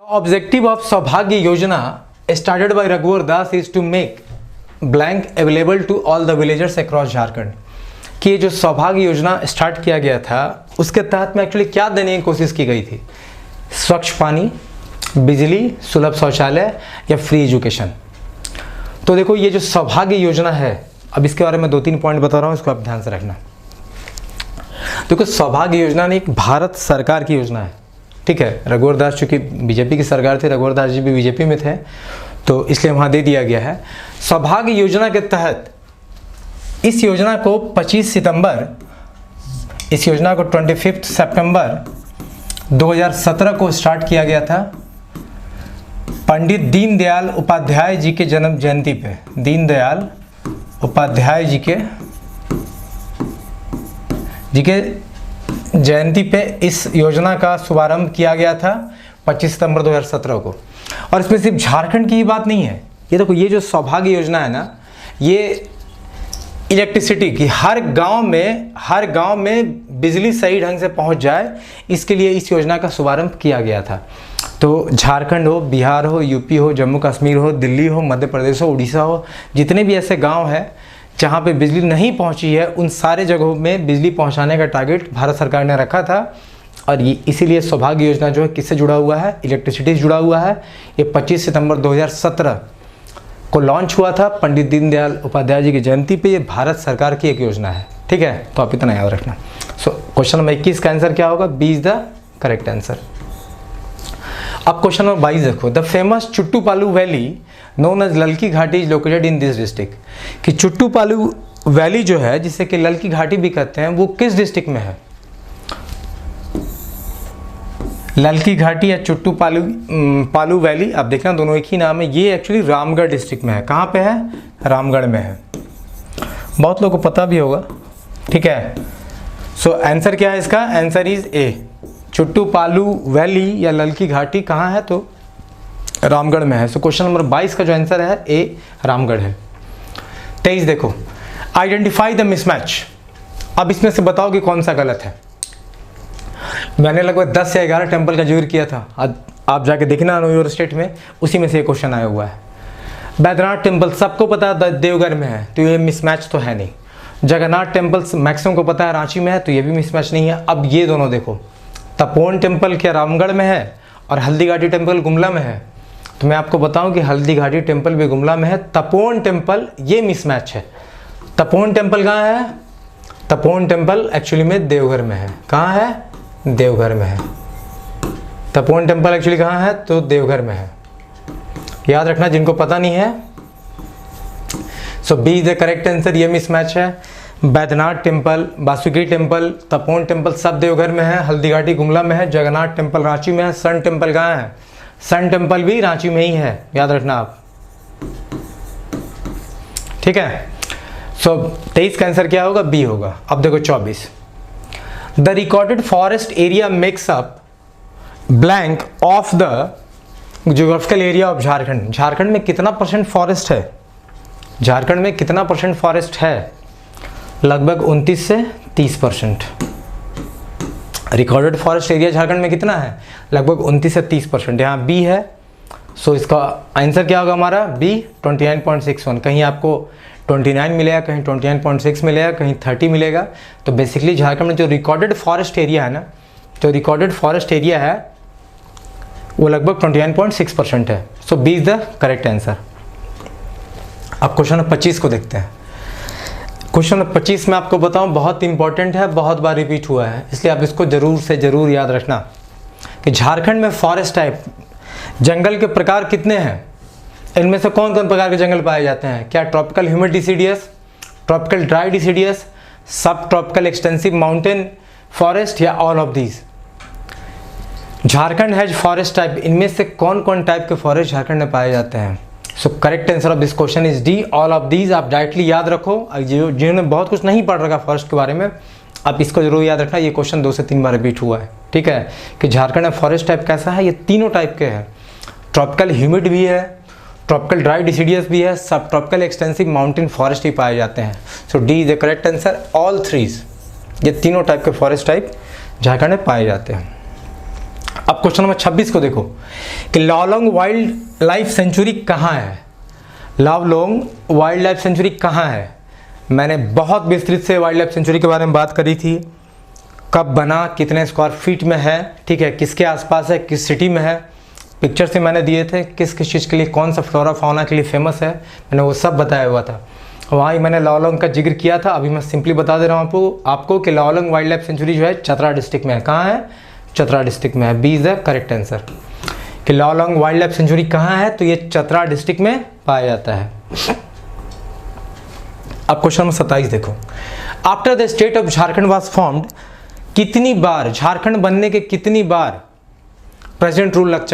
Objective of सौभाग्य योजना started by Raghubar Das is to make blank available to all the villagers across Jharkhand. कि ये जो सौभाग्य योजना स्टार्ट किया गया था उसके तहत में एक्चुअली क्या देने की कोशिश की गई थी? स्वच्छ पानी, बिजली, सुलभ शौचालय या फ्री एजुकेशन। तो देखो ये जो सौभाग्य योजना है, अब इसके बारे में 2-3 पॉइंट बता रहा हूँ, इसको आप ध्यान से रखना। देखो सौभाग्य योजना एक भारत सरकार की योजना है, ठीक है। रघुवर दास चूँकि बीजेपी की सरकार थी, रघुवर दास जी भी बीजेपी में थे, तो इसलिए वहाँ दे दिया गया है। सौभाग्य योजना के तहत इस योजना को 25 सितंबर, इस योजना को 25 सितंबर 2017 को स्टार्ट किया गया था पंडित दीनदयाल उपाध्याय जी के जन्म जयंती पे। दीनदयाल उपाध्याय जी के जयंती पे इस योजना का शुभारंभ किया गया था 25 सितंबर 2017 को। और इसमें सिर्फ झारखंड की ही बात नहीं है। ये देखो ये जो सौभाग्य योजना है ना, ये इलेक्ट्रिसिटी की हर गांव में बिजली सही ढंग से पहुंच जाए, इसके लिए इस योजना का शुभारंभ किया गया था। तो झारखंड हो, बिहार हो, यूपी हो, जम्मू कश्मीर हो, दिल्ली हो, मध्य प्रदेश हो, उड़ीसा हो, जितने भी ऐसे गांव हैं जहां पे बिजली नहीं पहुंची है, उन सारे जगहों में बिजली पहुंचाने का टारगेट भारत सरकार ने रखा था। और ये इसीलिए सौभाग्य योजना जो है किससे जुड़ा हुआ है? इलेक्ट्रिसिटी से जुड़ा हुआ है। ये 25 सितंबर 2017 को लॉन्च हुआ था पंडित दीनदयाल उपाध्याय जी की जयंती पे। ये भारत सरकार की एक योजना है, ठीक है। तो आप इतना याद रखना। सो क्वेश्चन नंबर 21 का आंसर क्या होगा? B is the correct answer. अब क्वेश्चन नंबर 22 देखो। The famous Chuttupalu valley known as Lalki Ghati is located in this district. कि चुट्टूपालू वैली जो है, जिसे कि ललकी घाटी भी कहते हैं, वो किस डिस्ट्रिक्ट में है? ललकी घाटी या पालू वैली, आप देखना दोनों एक ही नाम है। ये एक्चुअली रामगढ़ डिस्ट्रिक्ट में है। कहाँ पे है? रामगढ़ में है। बहुत लोगों को पता भी होगा, ठीक है। सो आंसर क्या है इसका? Answer is a. Chuttupalu valley या ललकी घाटी कहाँ है? तो रामगढ़ में है। सो क्वेश्चन नंबर 22 का जो आंसर है ए, रामगढ़ है। 23 देखो। Identify the mismatch. अब इसमें से बताओ कि कौन सा गलत है। मैंने लगभग 10 या 11 टेम्पल का जिक्र किया था, आप जाके देखना न्यू स्टेट में, उसी में से एक क्वेश्चन आया हुआ है। बैद्यनाथ टेम्पल सबको पता है देवघर में है, तो ये मिसमैच तो है नहीं। जगन्नाथ टेम्पल मैक्सिमम को पता है रांची में है, तो ये भी मिसमैच नहीं है। अब ये दोनों देखो, तपोवन टेम्पल क्या रामगढ़ में है और हल्दी घाटी टेम्पल गुमला में है। तो मैं आपको बताऊं कि हल्दी घाटी टेम्पल भी गुमला में है, तपोवन टेम्पल ये मिसमैच है। तपोवन टेम्पल कहाँ है? तपोवन टेम्पल एक्चुअली में देवघर में है। कहाँ है? देवघर में है। तपोवन टेम्पल एक्चुअली कहाँ है? तो देवघर में है। याद रखना जिनको पता नहीं है। So B is the correct answer. ये मिसमैच है। Baidyanath temple, Basuki temple, Tapovan temple सब देवघर में है, हल्दी घाटी गुमला में है, जगन्नाथ टेम्पल रांची में है, सन टेम्पल कहाँ है? सन टेम्पल भी रांची में ही है, याद रखना आप, ठीक है। सो 23 का आंसर क्या होगा? बी होगा। अब देखो 24। The recorded forest area makes up blank of the geographical area of Jharkhand. Jharkhand में कितना परसेंट फॉरेस्ट है? झारखंड में कितना परसेंट फॉरेस्ट है? लगभग 29 से 30%। रिकॉर्डेड फॉरेस्ट एरिया झारखंड में कितना है? लगभग 29 से 30%। यहाँ बी है। सो इसका आंसर क्या होगा हमारा? बी 29.61। कहीं आपको 29 मिलेगा, कहीं 29.6 मिलेगा, कहीं 30 मिलेगा। तो बेसिकली झारखंड में जो रिकॉर्डेड फॉरेस्ट एरिया है ना, जो रिकॉर्डेड फॉरेस्ट एरिया है वो लगभग 29.6% है। So B is the correct answer. अब क्वेश्चन नंबर 25 को देखते हैं। क्वेश्चन नंबर 25 में आपको बताऊं बहुत इंपॉर्टेंट है, बहुत बार रिपीट हुआ है, इसलिए आप इसको जरूर से जरूर याद रखना कि झारखंड में फॉरेस्ट टाइप जंगल के प्रकार कितने हैं? इनमें से कौन कौन प्रकार के जंगल पाए जाते हैं? क्या tropical humid deciduous, tropical dry deciduous, सब ट्रॉपिकल एक्सटेंसिव माउंटेन फॉरेस्ट या all of these? Jharkhand has forest type. इनमें से कौन कौन टाइप के फॉरेस्ट झारखंड में पाए जाते हैं? सो correct answer of this question is D, all of these. आप डायरेक्टली याद रखो। जिन्होंने बहुत कुछ नहीं पढ़ रखा फॉरेस्ट के बारे में, आप इसको जरूर याद रखना। ये क्वेश्चन 2 से 3 बार रिपीट हुआ है, ठीक है। कि झारखंड में फॉरेस्ट टाइप कैसा है? ये तीनों टाइप के हैं। ट्रॉपिकल ह्यूमिड भी है, ट्रॉपिकल ड्राई डिसीडियस भी है, सब ट्रॉपिकल एक्सटेंसिव माउंटेन फॉरेस्ट ही पाए जाते हैं। So D is the correct answer, all threes. ये तीनों टाइप के फॉरेस्ट टाइप झारखंड में पाए जाते हैं। अब क्वेश्चन नंबर 26 को देखो कि लाओलॉन्ग वाइल्ड लाइफ सेंचुरी कहाँ है। लाओलॉन्ग वाइल्ड लाइफ सेंचुरी कहाँ है। मैंने बहुत विस्तृत से वाइल्ड लाइफ सेंचुरी के बारे में बात करी थी, कब बना, कितने स्क्वायर फीट में है, ठीक है, किसके आसपास है, किस सिटी में है, पिक्चर से मैंने दिए थे, किस किस चीज़ के लिए, कौन सा फ्लोरा फाउना के लिए फेमस है, मैंने वो सब बताया हुआ था। वहाँ ही मैंने लाओलॉन्ग का जिक्र किया था। अभी मैं सिंपली बता दे रहा हूँ आपको कि लाओलॉन्ग वाइल्ड लाइफ सेंचुरी जो है चतरा डिस्ट्रिक्ट में है। कहाँ है? चतरा डिस्ट्रिक्ट में है। B is the correct answer कि लाओलॉन्ग वाइल्ड लाइफ सेंचुरी कहाँ है, तो ये चतरा डिस्ट्रिक्ट में पाया जाता है। अब क्वेश्चन नंबर 27 देखो, after the state of Jharkhand was formed, कितनी बार झारखंड बनने के कितनी बार प्रेसिडेंट रूल लग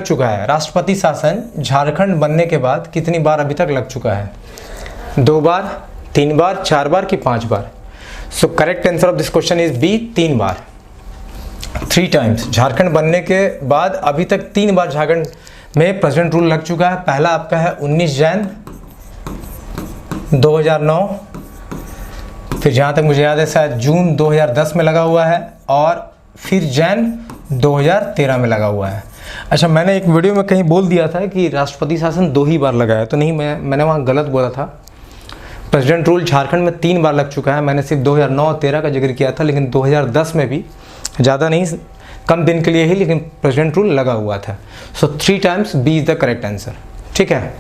चुका है, राष्ट्रपति शासन झारखंड बनने के बाद कितनी बार अभी तक लग चुका है? 2 बार, 3 बार, 4 बार कि 5 बार? So correct answer of this question is B, 3 बार, 3 टाइम्स। झारखंड बनने के बाद अभी तक 3 बार झारखंड में प्रेसिडेंट रूल लग चुका है। पहला आपका है 19 जैन 2009, फिर जहाँ तक मुझे याद है शायद जून 2010 में लगा हुआ है, और फिर जैन 2013 में लगा हुआ है। अच्छा, मैंने एक वीडियो में कहीं बोल दिया था कि राष्ट्रपति शासन 2 ही बार लगा है, तो नहीं, मैंने वहाँ गलत बोला था। प्रेसिडेंट रूल झारखंड में 3 बार लग चुका है। मैंने सिर्फ 2009 और 13 का जिक्र किया था, लेकिन 2010 में भी, ज़्यादा नहीं, कम दिन के लिए ही, लेकिन प्रेसिडेंट रूल लगा हुआ था। So 3 times, B is the correct answer. ठीक है,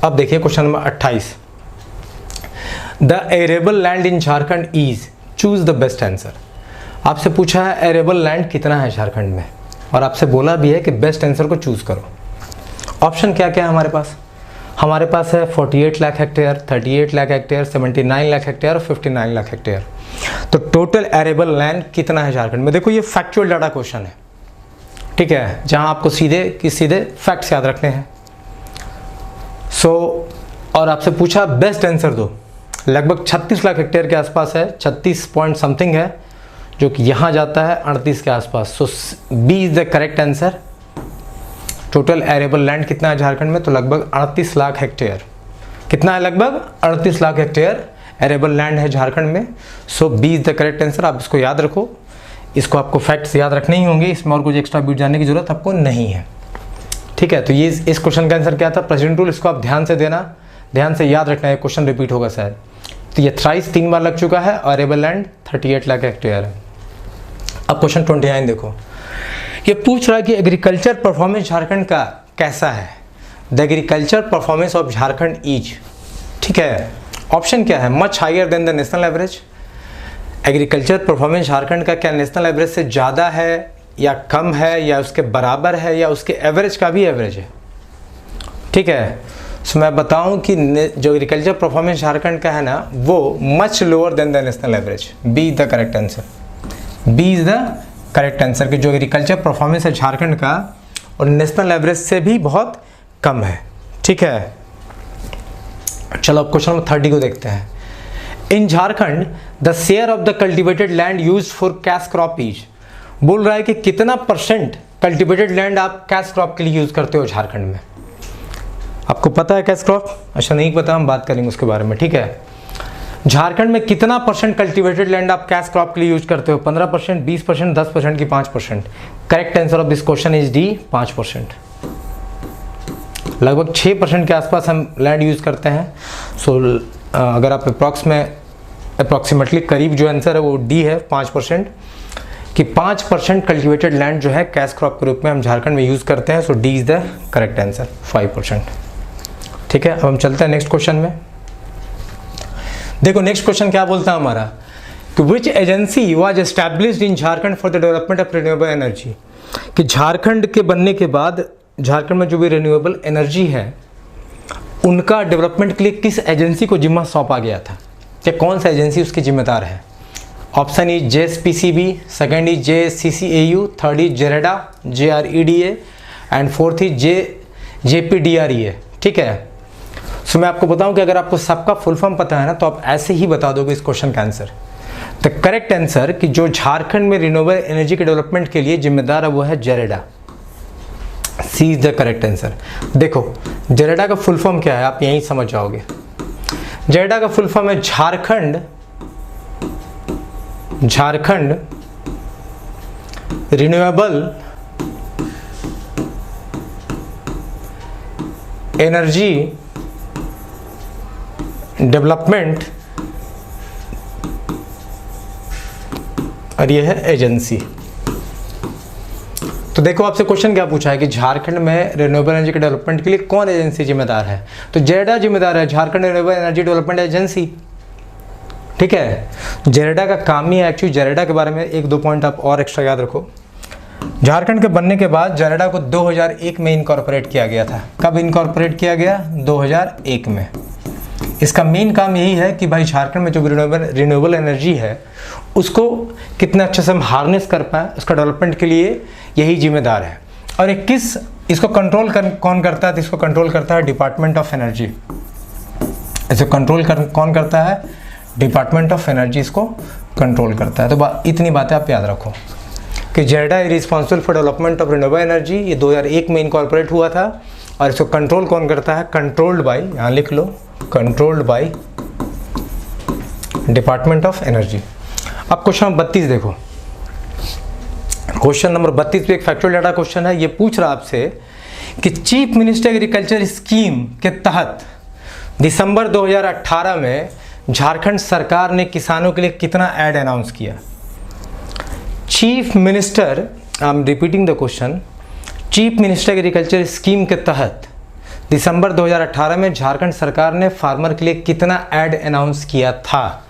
अब देखिए question number 28, the arable land in Jharkhand is, choose the best answer. आपसे पूछा है एरेबल लैंड कितना है झारखंड में, और आपसे बोला भी है कि बेस्ट आंसर को चूज करो। ऑप्शन क्या क्या है हमारे पास? हमारे पास है 48 lakh hectare, 38 lakh hectare, 79 lakh hectare और 59 लाख हेक्टेयर। तो टोटल एरेबल लैंड कितना है झारखंड में? देखो, ये फैक्चुअल डाटा क्वेश्चन है, ठीक है, जहां आपको सीधे फैक्ट्स याद रखने हैं। और आपसे पूछा बेस्ट आंसर दो। लगभग 36 लाख हेक्टेयर के आसपास है, 36 पॉइंट समथिंग है, जो कि यहाँ जाता है 38 के आसपास। So B is the correct answer. Total arable land कितना है झारखंड में? तो लगभग 38 लाख हेक्टेयर। कितना है? लगभग 38 लाख हेक्टेयर एरेबल लैंड है झारखंड में। So B is the correct answer. आप इसको याद रखो, इसको आपको फैक्ट्स याद रखने ही होंगे, इसमें और कुछ एक्स्ट्रा बीट जानने की जरूरत आपको नहीं है। ठीक है, तो ये इस क्वेश्चन का आंसर क्या था? President rule. इसको आप ध्यान से देना, ध्यान से याद रखना है, क्वेश्चन रिपीट होगा शायद। तो ये थ्राइस 3 बार लग चुका है, और एरेबल लैंड 38 लाख हेक्टेयर है। अब क्वेश्चन 29 देखो, ये पूछ रहा है कि एग्रीकल्चर परफॉर्मेंस झारखंड का कैसा है। The agriculture performance of Jharkhand is, ठीक है, ऑप्शन क्या है? Much higher than the national average. Agriculture performance Jharkhand का क्या नेशनल एवरेज से ज़्यादा है, या कम है, या उसके बराबर है, या उसके एवरेज का भी एवरेज है? ठीक है, सो मैं बताऊं कि जो एग्रीकल्चर परफॉर्मेंस झारखंड का है ना, वो much lower than the national average. B is the correct answer. B is the correct answer कि जो एग्रीकल्चर परफॉर्मेंस है झारखंड का, और नेशनल एवरेज से भी बहुत कम है। ठीक है, चलो अब क्वेश्चन नंबर 30 को देखते हैं। In Jharkhand the share of the cultivated land used for cash crop is. बोल रहा है कि कितना % कल्टिवेटेड लैंड आप कैश क्रॉप के लिए यूज करते हो झारखंड में। आपको पता है कैश क्रॉप? अच्छा, नहीं पता, हम बात करेंगे उसके बारे में। ठीक है, झारखंड में कितना % कल्टिवेटेड लैंड आप कैश क्रॉप के लिए यूज करते हो? 15%, 20%, 10% की 5%? Correct answer of this question is D, 5%। लगभग 6% के आसपास हम लैंड यूज करते हैं। सो अगर आप अप्रॉक्सीमेटली करीब जो आंसर है वो डी है, 5%, कि 5% कल्टिवेटेड लैंड जो है कैश क्रॉप के रूप में हम झारखंड में यूज करते हैं। So D is the correct answer, 5%। ठीक है, अब हम चलते हैं नेक्स्ट क्वेश्चन में। देखो नेक्स्ट क्वेश्चन क्या बोलता है हमारा, कि which agency was established in Jharkhand for the development of renewable energy. कि झारखंड के बनने के बाद झारखंड में जो भी रिन्यूएबल एनर्जी है, उनका डेवलपमेंट के लिए किस एजेंसी को जिम्मा सौंपा गया था, या कौन सा एजेंसी उसकी जिम्मेदार है? Option is JSPCB, second is JCCAU, third is JREDA JREDA, and fourth is JPDREA। ठीक है, सो मैं आपको बताऊं कि अगर आपको सबका फुल फॉर्म पता है ना, तो आप ऐसे ही बता दोगे इस क्वेश्चन का आंसर। द करेक्ट आंसर कि जो झारखंड में रिन्यूएबल एनर्जी के डेवलपमेंट के लिए जिम्मेदार है वो है जेरेडा। सी इज द करेक्ट आंसर। देखो जेरेडा का फुल फॉर्म क्या है, आप यहीं समझ जाओगे। जेरेडा का फुल फॉर्म है झारखंड रिन्यूएबल एनर्जी डेवलपमेंट और ये है एजेंसी। तो देखो आपसे क्वेश्चन क्या पूछा है कि झारखंड में रिन्यूएबल एनर्जी के डेवलपमेंट के लिए कौन एजेंसी जिम्मेदार है? तो जेरेडा जिम्मेदार है, Jharkhand renewable energy development agency. ठीक है, जेरेडा का काम ही है एक्चुअली। जेरेडा के बारे में एक दो पॉइंट आप और एक्स्ट्रा याद रखो। झारखंड के बनने के बाद जेरेडा को 2001 में इनकॉर्पोरेट किया गया था। कब इनकॉर्पोरेट किया गया? 2001 में। इसका मेन काम यही है कि भाई झारखंड में जो रिन्यूएबल एनर्जी है उसको कितना अच्छे से हम हार्नेस कर पाए, उसका डेवलपमेंट के लिए यही जिम्मेदार है। और इसको कंट्रोल कौन करता है? तो इसको कंट्रोल करता है डिपार्टमेंट ऑफ एनर्जी। इसे कंट्रोल कौन करता है? डिपार्टमेंट ऑफ एनर्जी इसको कंट्रोल करता है। तो इतनी बातें आप याद रखो कि JREDA is responsible for development of renewable energy. ये 2001 में इनकॉर्पोरेट हुआ था और इसको कंट्रोल कौन करता है? कंट्रोल्ड बाय, यहाँ लिख लो, controlled by department of energy. अब क्वेश्चन नंबर 32 देखो। क्वेश्चन नंबर 32 पे एक फैक्चुअल डाटा क्वेश्चन है। ये पूछ रहा आपसे कि चीफ मिनिस्टर एग्रीकल्चर स्कीम के तहत दिसंबर 2018 में झारखंड सरकार ने किसानों के लिए कितना ऐड अनाउंस किया? Chief minister, I am repeating the question, chief minister agriculture scheme के तहत दिसंबर 2018 में झारखंड सरकार ने फार्मर के लिए कितना ऐड अनाउंस किया था?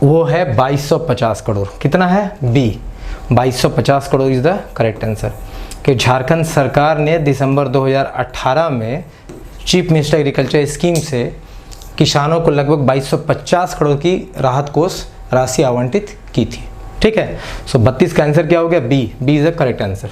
वो है 2250 करोड़। कितना है? B, 2250 crore is the correct answer. कि झारखंड सरकार ने दिसंबर 2018 में चीफ मिनिस्टर एग्रीकल्चर स्कीम से किसानों को लगभग 2250 करोड़ की राहत कोष राशि आवंटित की थी। ठीक है, सो 32 का आंसर क्या हो गया? B. B is the correct answer.